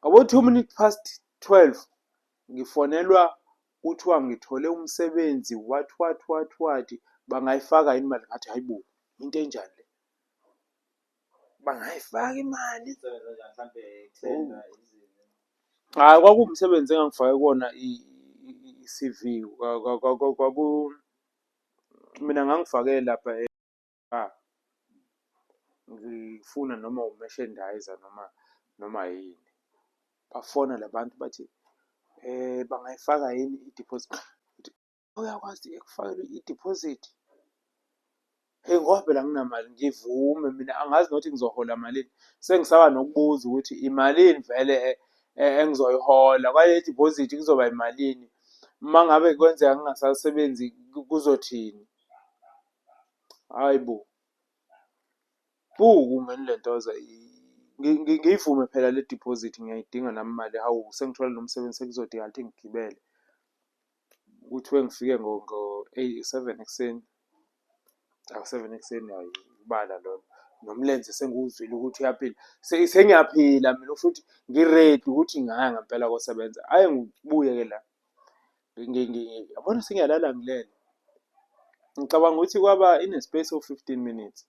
abo 2 minutes past 12 ngifonelwa kuthiwa ngithole umsebenzi wathi bangayifaka yini imali ngathi hayibo into enjani le bangayifaka imali hayi kwakuwumsebenzi engangifake kuwona i-CV mina ngangifake lapha ngifuna noma u-merchandiser noma yini bafona labantu bathi bangayifaka yini i-deposit uyakwazi ukufaka i-deposit ngoba phela anginamali ngivume mina angazi nokuthi ngizohola malini sengisaba nokubuza ukuthi imalini vele engizoyihola kwaye i-deposit kuzoba imalini uma ngabe kwenzeka ngingasasebenzi kuzothini hayi bo kungenilento ngiyivume phela le deposit ngiyayidinga nami imali hawu sengithole nomsebenzi sekuzodingakala ukuthi ngigibele kuthiwe ngifike ngo-7 ekuseni 7 ekuseni hayi ibala lolo nomlenze sengiwuzwile ukuthi uyaphila sengiyaphila mina futhi ngiredi ukuthi ngaya ngempela kosebenza aye ngibuye-ke la yabona sengiyalala ngilele ngicabanga ukuthi kwaba ine-space of 15 minutes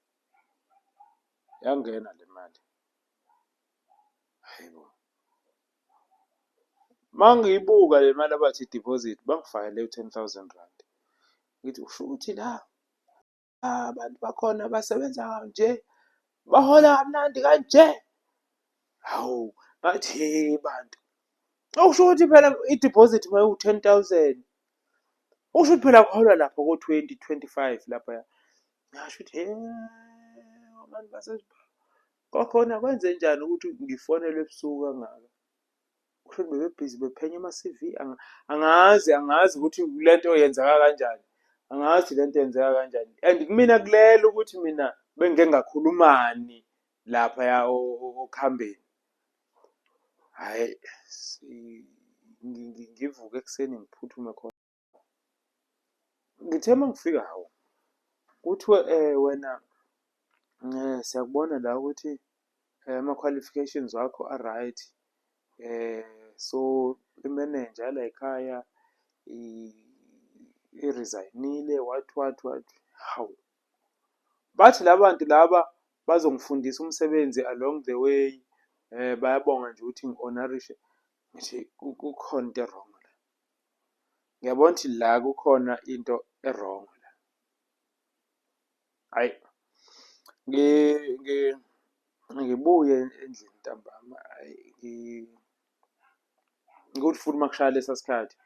yangena le mali hayibo mangiyibuka le mali abathi deposit bangifakele u-10,000 rand ngithi usho ukuthi la abantu bakhona basebenza kanje bahola kamnandi kanje hawu ngathi bantu okusho ukuthi phela i-deposit mayiwu-10,000 usho ukuthi phela kuholwa lapho ko-20-25 laphaya ngasho ukuthi abantu kwakhona kwenze njani ukuthi ngifonelwe ebusuku kangaka kusho ukuthi bebebhizi bephenya ama-CV angazi ukuthi lento yenzeka kanjani angazi lento yenzeka kanjani and kumina kulelo ukuthi mina bengike ngakhulumani laphaya okuhambeni hhayi ngivuke ekuseni ngiphuthume khona ngithe uma ngifika hawu kuthiwe wena siyakubona la ukuthi ama-qualifications wakho a-right so imeneja la ekhaya i-resign-ile what hawu bathi la bantu laba bazongifundisa umsebenzi along the way bayabonga nje ukuthi ngi-honorishe ngithi kukhona into e-wrong la ngiyabona ukuthi la kukhona into e-wrong la hhayi ngibuye endlini ntambama ukuthi futhi uma kushaya lesa sikhathi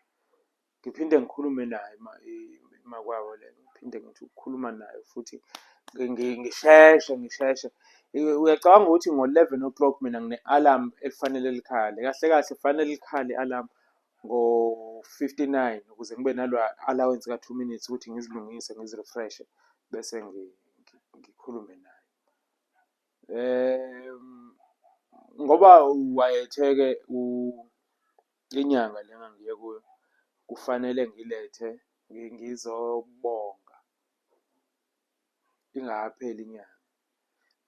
ngiphinde ngikhulume naye makwabo le ngiphinde ngithi ukukhuluma naye futhi ngisheshe uyacabanga ukuthi ngo-11 o'clock mina ngine-alarm elifanele likhale kahle kahle kufanele likhale i-alarm ngo-59 ukuze ngibe nalwa allowance ka-2 minutes ukuthi ngizilungise ngizirefreshe bese ngikhulume naye ngoba wayethe-ke inyanga le engangiye kuyo kufanele ngilethe ngizobonga ingakapheli inyanga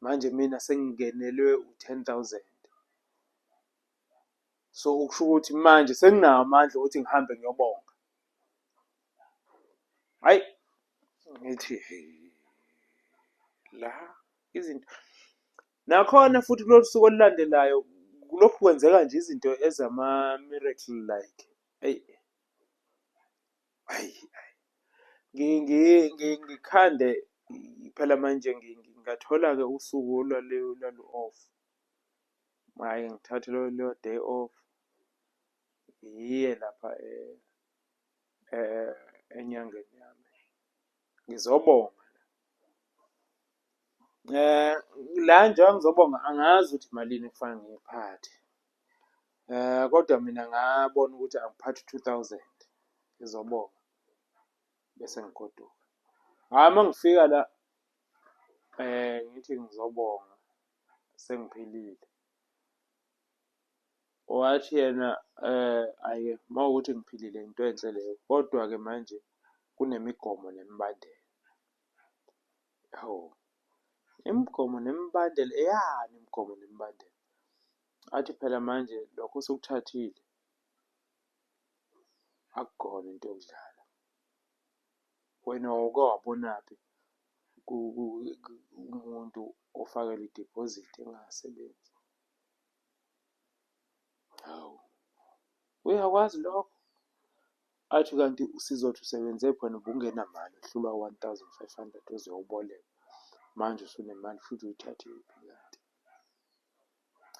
manje mina sengingenelwe u-10,000 so okusho ukuthi manje senginawo amandla ukuthi ngihambe ngiyobonga hhayi ngithi la izinto nakhona futhi kulolu suku olulandelayo kulokhu kwenzeka nje izinto ezama-miracle like ngikhande phela manje ngingathola-ke usuku olwalu-off hhayi ngithathe leyo day off ngiye lapha enyangeni yami ngizobonga la njengoba ngizobonga angazi ukuthi malini kufanele ngiyiphathe kodwa mina ngabona ukuthi angiphathe 2,000 ngizobonga bese ngigoduka hhayi uma ngifika la ngithi ngizobonga sengiphilile wathi yena hhayi uma kuwukuthi ngiphilile into enhle leyo kodwa-ke manje kunemigomo nemibandela hawu imigomo nemibandela yani imigomo nemibandela Athi phela manje lokho osukuthathile akukona into yokudlala. Wena awuke wabonaphi umuntu ofakele idiphozithi engasebenzi? Hawu, uyakwazi lokho? Athi kanti sizothi usebenze khona ubungenamali, uhlulwa 1,500 uzoyoboleka. Manje usunemali futhi uyithathephi kanti?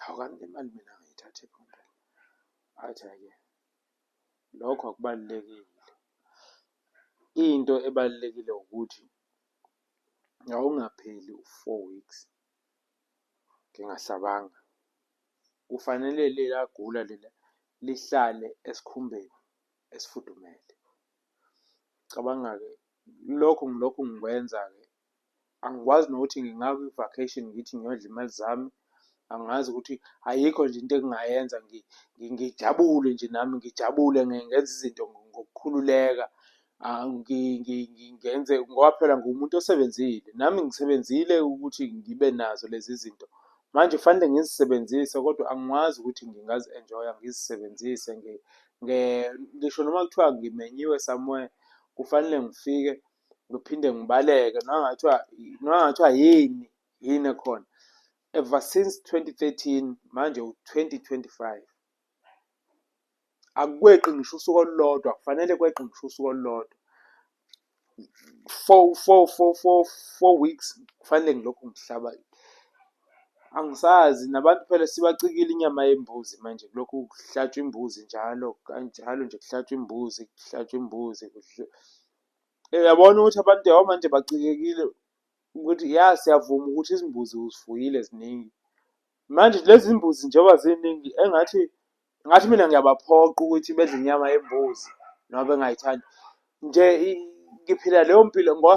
Hawu, kanti le mali mina ngiyithathephi ngempela? Athi ake, lokho akubalulekile. Into ebalulekile ukuthi awungapheli u-4 weeks ngingahlabanga. Kufanele lela gula lela lihlale esikhumbeni esifudumele. Cabanga-ke, lokhu ngikwenza-ke, angikwazi nokuthi ngingaya kwi-vacation ngithi ngiyodla imali zami. Angazi ukuthi ayikho nje into engingayenza ngijabule nje nami ngijabule ngenze izinto ngokukhululeka. Ngenze ngoba phela nguwumuntu osebenzile, nami ngisebenzile ukuthi ngibe nazo lezi zinto. Manje kufanele ngizisebenzise kodwa angikwazi ukuthi ngingazi-enjoy-a ngizisebenzise ngisho noma kuthiwa ngimenyiwe somewhere, kufanele ngifike ngiphinde ngibaleke noma kungathiwa yini ekhona. Ever since 2013 manje u-2025 akukweqi ngisho usuku olulodwa, kufanele kweqe ngisho usuku olulodwa. 4 weeks kufanele ngilokhu ngihlaba. Angisazi nabantu phela sibacikile inyama yembuzi manje kulokhu kuhlatshwa imbuzi njalo kanjalo nje kuhlatshwa imbuzi, kuhlatshwa imbuzi. Uyabona ukuthi abantu manje bacikekile ukuthi ya siyavuma ukuthi izimbuzi uzifuyile ziningi. Manje lezi mbuzi njengoba ziningi engathi mina ngiyabaphoqa ukuthi bedle inyama yembuzi noma bengayithandi. Nje ngiphila leyo mpilo ngoba